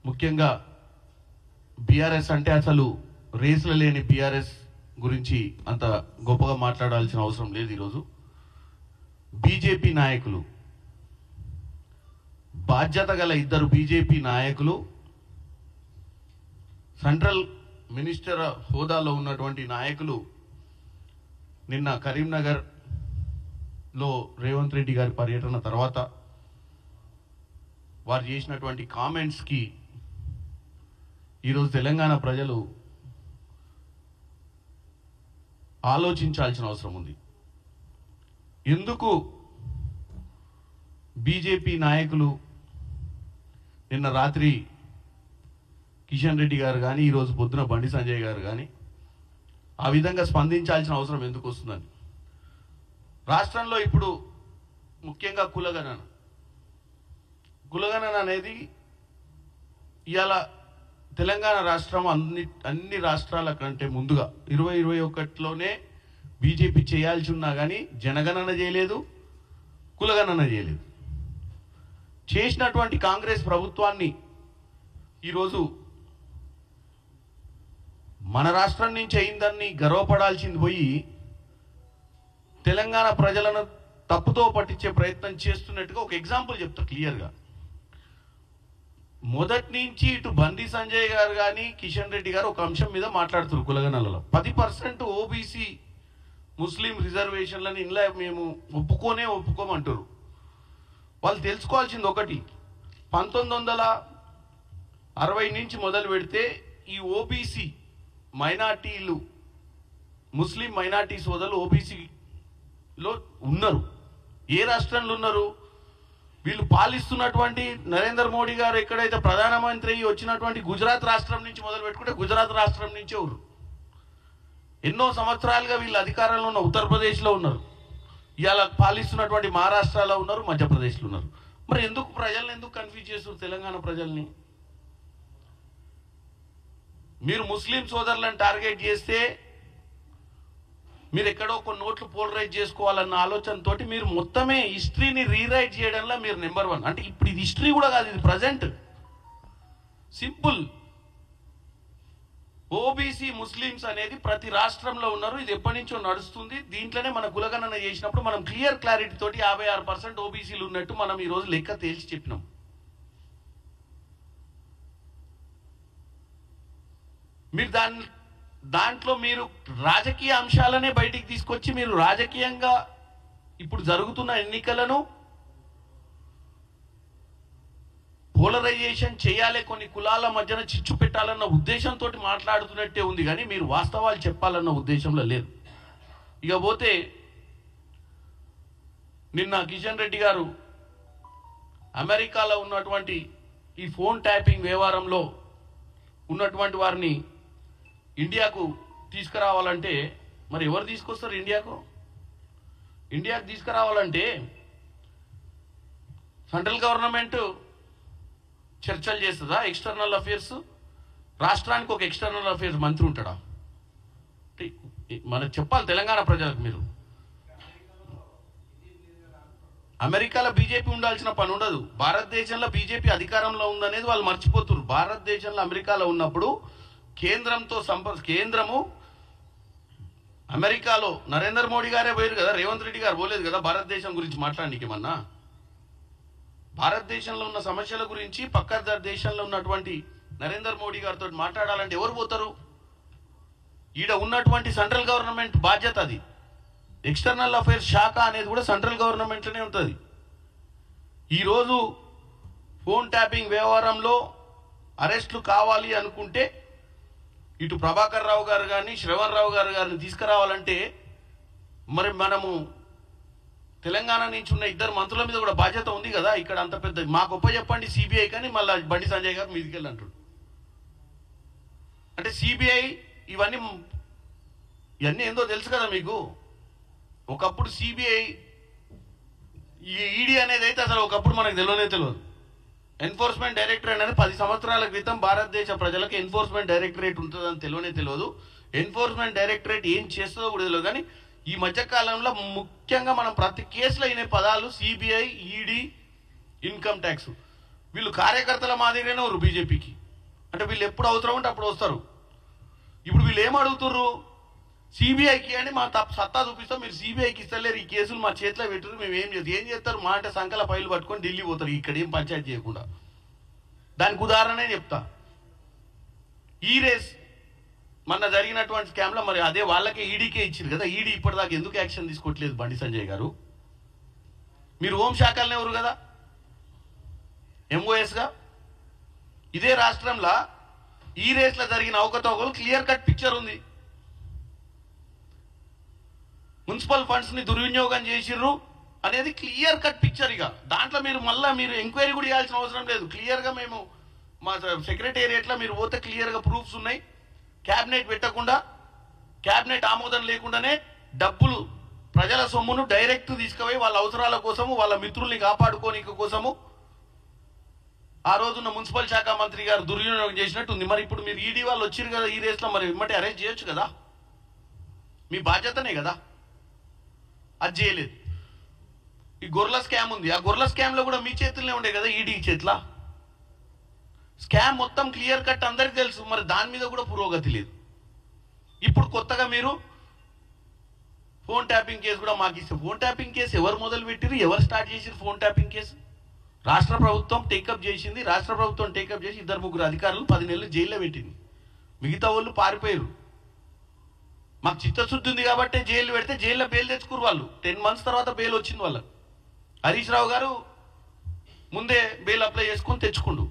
ముఖ్యంగా బీఆర్ఎస్ అంటే అసలు రేసులు లేని బీఆర్ఎస్ గురించి అంత గొప్పగా మాట్లాడాల్సిన అవసరం లేదు. ఈరోజు బీజేపీ నాయకులు, బాధ్యత గల ఇద్దరు బీజేపీ నాయకులు, సెంట్రల్ మినిస్టర్ హోదాలో ఉన్నటువంటి నాయకులు నిన్న కరీంనగర్లో రేవంత్ రెడ్డి గారి పర్యటన తర్వాత వారు చేసినటువంటి కామెంట్స్కి ఈరోజు తెలంగాణ ప్రజలు ఆలోచించాల్సిన అవసరం ఉంది. ఎందుకు బీజేపీ నాయకులు నిన్న రాత్రి కిషన్ రెడ్డి గారు కానీ ఈరోజు పొద్దున బండి సంజయ్ గారు కానీ ఆ విధంగా స్పందించాల్సిన అవసరం ఎందుకు వస్తుందని. రాష్ట్రంలో ఇప్పుడు ముఖ్యంగా కులగణన అనేది ఇవాళ తెలంగాణ రాష్ట్రం అన్ని రాష్ట్రాల కంటే ముందుగా 2021లోనే బీజేపీ చేయాల్సి ఉన్నా కానీ జనగణన చేయలేదు, కులగణన చేయలేదు. చేసినటువంటి కాంగ్రెస్ ప్రభుత్వాన్ని ఈరోజు మన రాష్ట్రం నుంచి అయిందని గర్వపడాల్సింది పోయి తెలంగాణ ప్రజలను తప్పుతో పట్టించే ప్రయత్నం చేస్తున్నట్టుగా ఒక ఎగ్జాంపుల్ చెప్తా క్లియర్గా. మొదటి నుంచి ఇటు బండి సంజయ్ గారు కానీ కిషన్ రెడ్డి గారు ఒక అంశం మీద మాట్లాడుతున్నారు. కులగణనలో 10% ఓబీసీ ముస్లిం రిజర్వేషన్లని ఇంట్లో మేము ఒప్పుకోమంటారు. వాళ్ళు తెలుసుకోవాల్సింది ఒకటి, 1960 నుంచి మొదలు పెడితే ఈ ఓబీసీ మైనార్టీలు, ముస్లిం మైనార్టీ సోదరులు ఓబీసీలో ఉన్నారు. ఏ రాష్ట్రంలో ఉన్నారు? వీళ్ళు పాలిస్తున్నటువంటి నరేంద్ర మోడీ గారు ఎక్కడైతే ప్రధానమంత్రి వచ్చినటువంటి గుజరాత్ రాష్ట్రం నుంచి మొదలు పెట్టుకుంటే గుజరాత్ రాష్ట్రం నుంచే ఉన్నారు. ఎన్నో సంవత్సరాలుగా వీళ్ళు అధికారంలో ఉన్న ఉత్తరప్రదేశ్లో ఉన్నారు. ఇవాళ పాలిస్తున్నటువంటి మహారాష్ట్రలో ఉన్నారు, మధ్యప్రదేశ్లో ఉన్నారు. మరి ఎందుకు ప్రజల్ని ఎందుకు కన్ఫ్యూజ్ చేస్తారు? తెలంగాణ ప్రజల్ని మీరు ముస్లిం సోదరులను టార్గెట్ చేస్తే మీరు ఎక్కడో కొన్ని నోట్లు పోలరైజ్ చేసుకోవాలన్న ఆలోచనతోటి మీరు మొత్తమే హిస్టరీని రీరైట్ చేయడంలో మీరు నెంబర్ 1. అంటే ఇప్పుడు ఇది హిస్టరీ కూడా కాదు, ఇది ప్రజెంట్. సింపుల్. ఓబీసీ ముస్లిమ్స్ అనేది ప్రతి రాష్ట్రంలో ఉన్నారు. ఇది ఎప్పటి నుంచో నడుస్తుంది. దీంట్లోనే మన కులగణన చేసినప్పుడు మనం క్లారిటీ తోటి 56% ఓబీసీలు ఉన్నట్టు మనం ఈరోజు లెక్క తేల్చి చెప్పినాం. మీరు దాంట్లో మీరు రాజకీయ అంశాలనే బయటికి తీసుకొచ్చి మీరు రాజకీయంగా ఇప్పుడు జరుగుతున్న ఎన్నికలను పోలరైజేషన్ చేయాలి, కొన్ని కులాల మధ్యన చిచ్చు పెట్టాలన్న ఉద్దేశంతో మాట్లాడుతున్నట్టే ఉంది కానీ మీరు వాస్తవాలు చెప్పాలన్న ఉద్దేశంలో లేదు. ఇక పోతే నిన్న కిషన్ రెడ్డి గారు అమెరికాలో ఉన్నటువంటి ఈ ఫోన్ ట్యాపింగ్ వ్యవహారంలో ఉన్నటువంటి వారిని ఇండియాకు తీసుకురావాలంటే మరి ఎవరు తీసుకొస్తారు? ఇండియాకు తీసుకురావాలంటే సెంట్రల్ గవర్నమెంట్ చర్చలు చేస్తుందా? ఎక్స్టర్నల్ అఫేర్స్ రాష్ట్రానికి ఒక ఎక్స్టర్నల్ అఫేర్స్ మంత్రి ఉంటాడా? మనకు చెప్పాలి తెలంగాణ ప్రజలకు. మీరు అమెరికాలో బీజేపీ ఉండాల్సిన పని ఉండదు. భారతదేశంలో బీజేపీ అధికారంలో ఉందనేది వాళ్ళు మర్చిపోతున్నారు. భారతదేశంలో అమెరికాలో ఉన్నప్పుడు కేంద్రము అమెరికాలో నరేంద్ర మోడీ గారే పోయారు కదా, రేవంత్ రెడ్డి గారు పోలేదు కదా భారతదేశం గురించి మాట్లాడడానికి. ఏమన్నా భారతదేశంలో ఉన్న సమస్యల గురించి పక్క దేశంలో ఉన్నటువంటి నరేంద్ర మోడీ గారితో మాట్లాడాలంటే ఎవరు పోతారు? ఈడ ఉన్నటువంటి సెంట్రల్ గవర్నమెంట్ బాధ్యత అది. ఎక్స్టర్నల్ అఫైర్స్ శాఖ అనేది కూడా సెంట్రల్ గవర్నమెంట్లోనే ఉంటుంది. ఈరోజు ఫోన్ ట్యాపింగ్ వ్యవహారంలో అరెస్టులు కావాలి అనుకుంటే ఇటు ప్రభాకర్ రావు గారు కానీ శ్రవణ్ రావు గారిని తీసుకురావాలంటే మరి మనము తెలంగాణ నుంచి ఉన్న ఇద్దరు మంత్రుల మీద కూడా బాధ్యత ఉంది కదా. ఇక్కడ అంత పెద్ద మాకు ఒప్ప చెప్పండి సిబిఐ కానీ మళ్ళీ బండి సంజయ్ గారు మీదికి వెళ్ళి అంటాడు. అంటే సిబిఐ ఇవన్నీ ఏందో తెలుసు కదా మీకు. ఒకప్పుడు సిబిఐ ఈడీ అనేది అయితే అసలు ఒకప్పుడు మనకు తెలియదు. ఎన్ఫోర్స్మెంట్ డైరెక్టరేట్ అనేది 10 సంవత్సరాల క్రితం భారతదేశ ప్రజలకు ఎన్ఫోర్స్మెంట్ డైరెక్టరేట్ ఉంటుందని తెలియదు. ఎన్ఫోర్స్మెంట్ డైరెక్టరేట్ ఏం చేస్తుందో కూడా తెలియదు. కానీ ఈ మధ్యకాలంలో ముఖ్యంగా మనం ప్రతి కేసులో అయిన పదాలు సిబిఐ, ఈడీ, ఇన్కమ్ ట్యాక్స్ వీళ్ళు కార్యకర్తల మాదిరిగానే ఉన్నారు బీజేపీకి. అంటే వీళ్ళు ఎప్పుడు అవసరం ఉంటే అప్పుడు వస్తారు. ఇప్పుడు వీళ్ళు ఏం అడుగుతుర్రు? సిబిఐకి అని మా సత్తా చూపిస్తాం, మీరు సిబిఐకి ఇస్తలేరు, ఈ కేసులు మా చేతిలో పెట్టారు, మేము ఏం చేస్తారు? మా అంటే సంకల ఫైలు పట్టుకొని ఢిల్లీ పోతారు, ఇక్కడ ఏం పంచాయతీ చేయకుండా. దానికి ఉదాహరణే చెప్తా. ఈ రేస్ మొన్న జరిగినటువంటి స్కామ్లో మరి అదే వాళ్ళకే ఈడీకే ఇచ్చారు కదా. ఈడీ ఇప్పటిదాకా ఎందుకు యాక్షన్ తీసుకోవట్లేదు బండి సంజయ్ గారు? మీరు హోంశాఖలనే ఎవరు కదా, ఎంఓఎస్గా. ఇదే రాష్ట్రంలో ఈ రేస్లో జరిగిన అవకతవకలు క్లియర్ కట్ పిక్చర్ ఉంది. మున్సిపల్ ఫండ్స్ని దుర్వినియోగం చేసిర్రు అనేది క్లియర్ కట్ పిక్చర్. ఇక దాంట్లో మీరు ఎంక్వైరీ కూడా చేయాల్సిన అవసరం లేదు. క్లియర్గా మేము మా సెక్రటేరియట్లో మీరు పోతే క్లియర్గా ప్రూఫ్స్ ఉన్నాయి. క్యాబినెట్ పెట్టకుండా, క్యాబినెట్ ఆమోదం లేకుండానే డబ్బులు ప్రజల సొమ్మును డైరెక్ట్ తీసుకుపోయి వాళ్ళ అవసరాల కోసము, వాళ్ళ మిత్రుల్ని కాపాడుకోనిక కోసము ఆ రోజున్న మున్సిపల్ శాఖ మంత్రి గారు దుర్వినియోగం చేసినట్టుంది. మరి ఇప్పుడు మీరు ఈడీ వాళ్ళు వచ్చిరు కదా ఈ రేస్లో, మరి ఇమ్మటే అరెస్ట్ చేయొచ్చు కదా, మీ బాధ్యతనే కదా. అది చేయలేదు. ఈ గొర్రెల స్కామ్ ఉంది, ఆ గొర్రెల స్కామ్లో కూడా మీ చేతుల్లోనే ఉండే కదా, ఈడీ చేతిలో. స్కామ్ మొత్తం క్లియర్ కట్ అందరికి తెలుసు, మరి దాని మీద కూడా పురోగతి లేదు. ఇప్పుడు కొత్తగా మీరు ఫోన్ ట్యాపింగ్ కేసు కూడా మాకు ఇస్తే, ఫోన్ ట్యాపింగ్ కేసు ఎవరు మొదలు పెట్టిరు, ఎవరు స్టార్ట్ చేసిరు? ఫోన్ ట్యాపింగ్ కేసు రాష్ట్ర ప్రభుత్వం టేకప్ చేసింది. రాష్ట్ర ప్రభుత్వం టేకప్ చేసి 2-3 అధికారులు 10 నెలలు జైల్లో పెట్టింది. మిగతా వాళ్ళు పారిపోయారు. మాకు చిత్తశుద్ధి ఉంది కాబట్టి జైలు పెడితే జైల్లో బెయిల్ తెచ్చుకురు వాళ్ళు. 10 months తర్వాత బెయిల్ వచ్చింది వాళ్ళకు. హరీష్ రావు గారు ముందే బెయిల్ అప్లై చేసుకొని తెచ్చుకుండు.